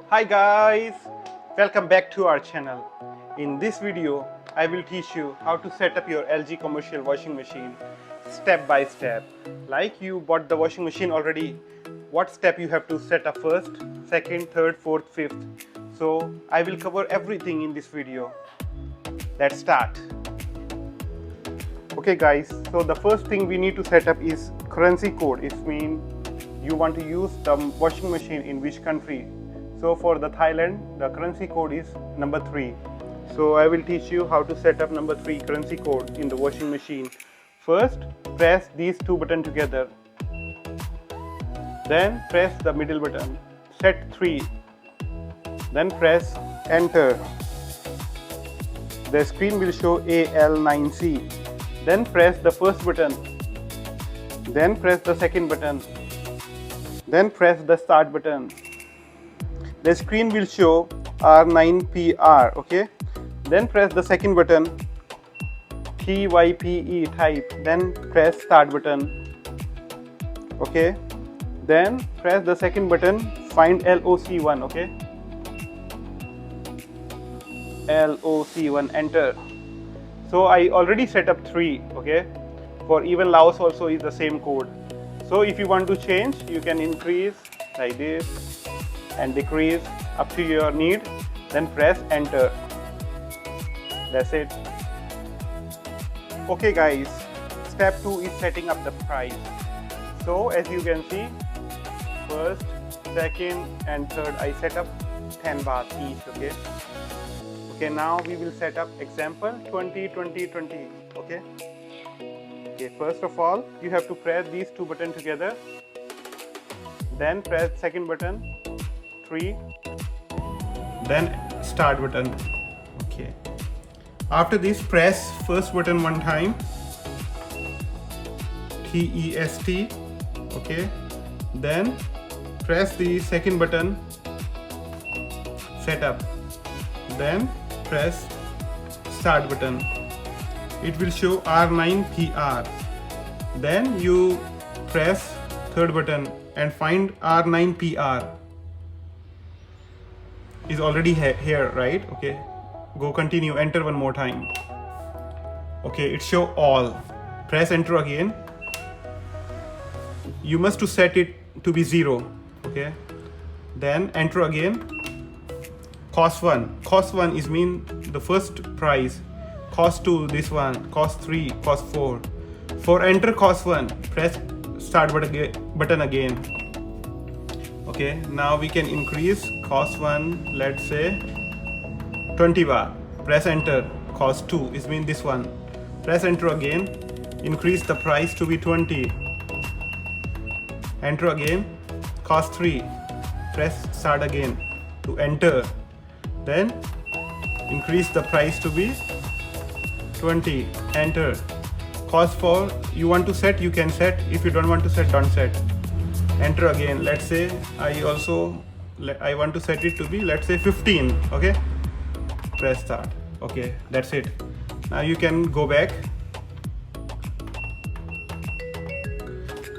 Hi guys, welcome back to our channel. In this video, I will teach you how to set up your LG commercial washing machine step by step. Like you bought the washing machine already, what step you have to set up first, second, third, fourth, fifth. So I will cover everything in this video. Let's start. Okay guys, so the first thing we need to set up is currency code. It means you want to use the washing machine in which country. So for the Thailand, the currency code is number 3. So I will teach you how to set up number 3 currency code in the washing machine. First, press these two buttons together. Then press the middle button, set 3. Then press enter. The screen will show AL9C. Then press the first button. Then press the second button. Then press the start button. The screen will show R9PR, okay? Then press the second button, TYPE type, then press start button, okay? Then press the second button, find LOC1, okay? LOC1, enter. So I already set up 3, okay? For even Laos also is the same code. So if you want to change, you can increase like this and decrease up to your need, then press enter. That's it. Okay guys, step 2 is setting up the price. So as you can see, first, second and third I set up 10 baht each, okay? Okay, now we will set up example 20, 20, 20, okay? Okay, first of all, you have to press these two buttons together. Then press second button, 3, then start button, okay. After this, press first button one time, TEST, okay. Then press the second button, setup. Then press start button. It will show R9PR. Then you press third button and find R9PR. Is already here, right? Okay, go continue, enter one more time. Okay, it show all. Press enter again. You must to set it to be 0, okay? Then enter again. Cost 1. Cost 1 is mean the first price. Cost 2 this one. Cost 3, cost 4. For enter cost 1, press start button again. Okay, now we can increase cost 1, let's say 20 baht. Press enter. Cost 2 is mean this one. Press enter again. Increase the price to be 20. Enter again. Cost 3. Press start again to enter. Then increase the price to be 20. Enter. Cost 4, you want to set, you can set. If you don't want to set, don't set. Enter again. Let's say I want to set it to be, let's say 15, okay? Press start. Okay, that's it. Now you can go back.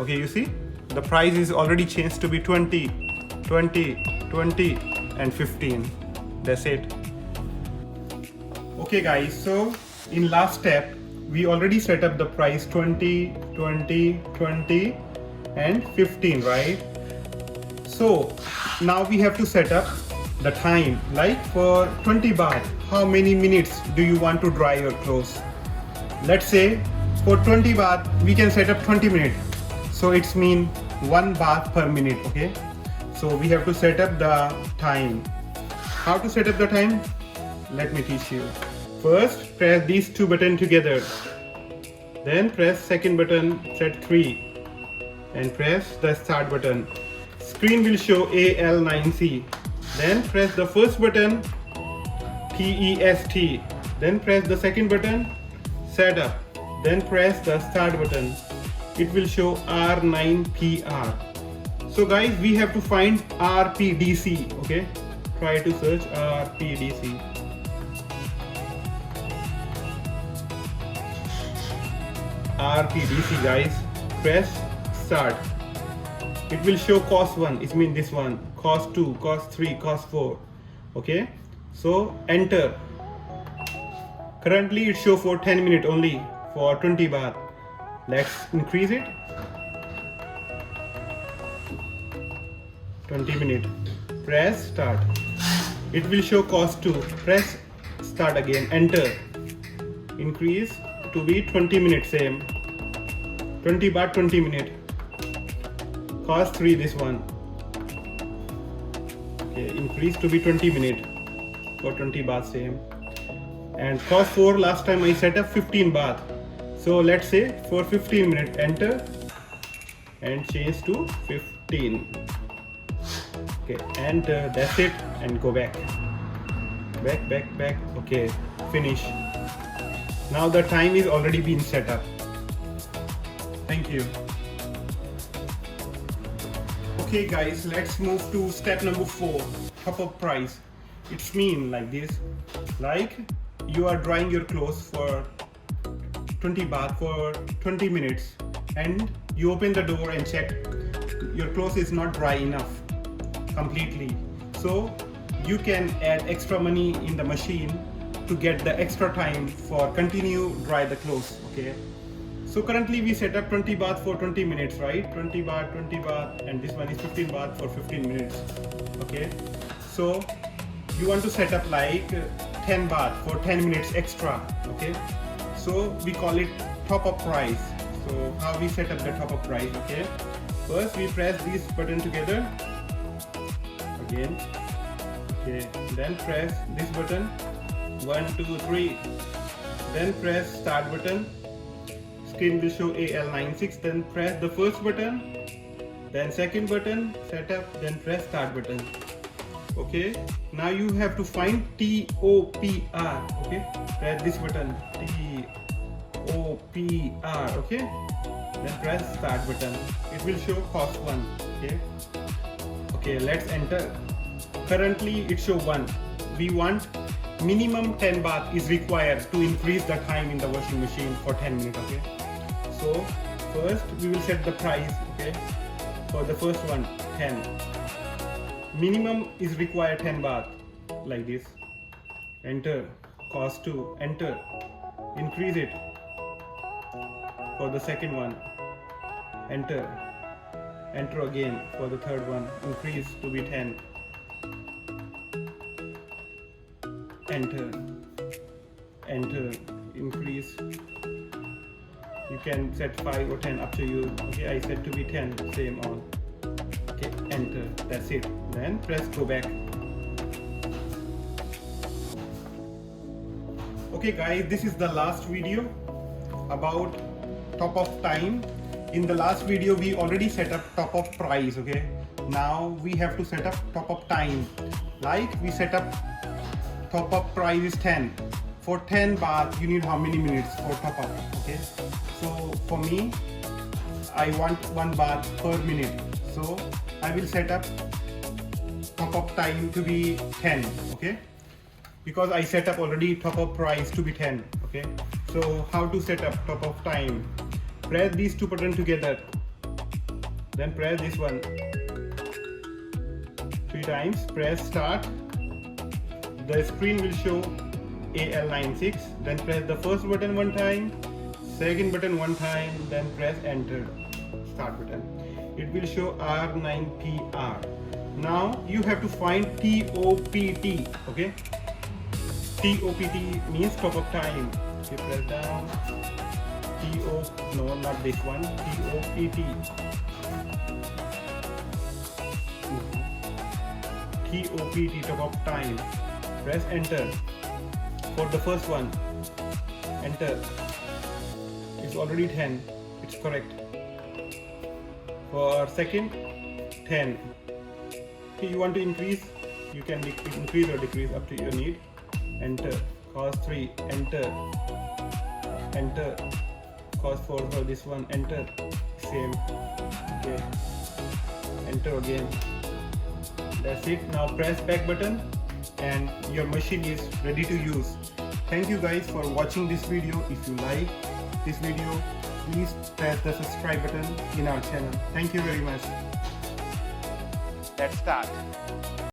Okay, you see the price is already changed to be 20, 20, 20 and 15. That's it. Okay guys, so in last step we already set up the price 20, 20, 20 and 15, right? So now we have to set up the time, like for 20 baht, how many minutes do you want to dry your clothes? Let's say for 20 baht we can set up 20 minutes, so it's mean 1 baht per minute, okay? So we have to set up the time. How to set up the time? Let me teach you. First, press these two buttons together. Then press second button, set 3 and press the start button. Screen will show AL9C. Then press the first button, TEST. Then press the second button, setup. Then press the start button. It will show R9PR. So guys, we have to find RPDC, okay? Try to search RPDC. RPDC guys, press start. It will show cost 1, it means this one, cost 2, cost 3, cost 4. Okay, so enter. Currently it show for 10 minutes only for 20 baht. Let's increase it. 20 minutes. Press start. It will show cost 2. Press start again. Enter. Increase to be 20 minutes same. 20 baht 20 minutes. Cost 3 this one. Okay, increase to be 20 minutes for 20 baht same. And cost 4 last time I set up 15 baht. So let's say for 15 minutes enter and change to 15. Okay, enter, that's it, and go back. Back. Okay, finish. Now the time is already been set up. Thank you. Okay guys, let's move to step number 4, top up price. It's mean like this, like you are drying your clothes for 20 baht for 20 minutes and you open the door and check your clothes is not dry enough completely. So you can add extra money in the machine to get the extra time for continue dry the clothes. Okay. So currently we set up 20 baht for 20 minutes, right? 20 baht, and this one is 15 baht for 15 minutes. Okay. So you want to set up like 10 baht for 10 minutes extra. Okay. So we call it top up price. So how we set up the top up price? Okay. First we press this button together. Again. Okay. Then press this button. 1, 2, 3. Then press start button. Screen will show AL96. Then press the first button. Then second button. Setup. Then press start button. Okay. Now you have to find TOPR. Okay. Press this button. TOPR. Okay. Then press start button. It will show cost 1. Okay. Okay. Let's enter. Currently it show 1. We want minimum 10 baht is required to increase the time in the washing machine for 10 minutes. Okay. So first we will set the price. Okay. For the first one 10. Minimum is required 10 baht like this. Enter. Cost 2. Enter. Increase it. For the second one enter. Enter again for the third one. Increase to be 10. Enter. Increase. You can set 5 or 10 up to you. Okay, I set to be 10. Same all. Okay, enter. That's it. Then press go back. Okay guys, this is the last video about top up time. In the last video we already set up top up price. Okay, now we have to set up top up time. Like we set up top up price is 10. For 10 baht you need how many minutes for top up? Okay, so for me I want 1 baht per minute, so I will set up top up time to be 10. Okay, because I set up already top up price to be 10. Okay, so how to set up top up time? Press these two buttons together, then press this one 3 times. Press start. The screen will show AL96. Then press the first button 1 time, second button 1 time, then press enter. Start button. It will show R9PR. Now you have to find TOPT. Okay, TOPT means top up time. You press down. No, not this one. TOPT. TOPT top up time. Press enter. For the first one, enter. It's already 10. It's correct. For second, 10. If you want to increase, you can increase or decrease up to your need. Enter. Cost 3. Enter. Enter. Cost 4 for this one. Enter. Same. Okay. Enter again. That's it. Now press back button and your machine is ready to use. Thank you guys for watching this video. If you like this video, please press the subscribe button in our channel. Thank you very much. Let's start.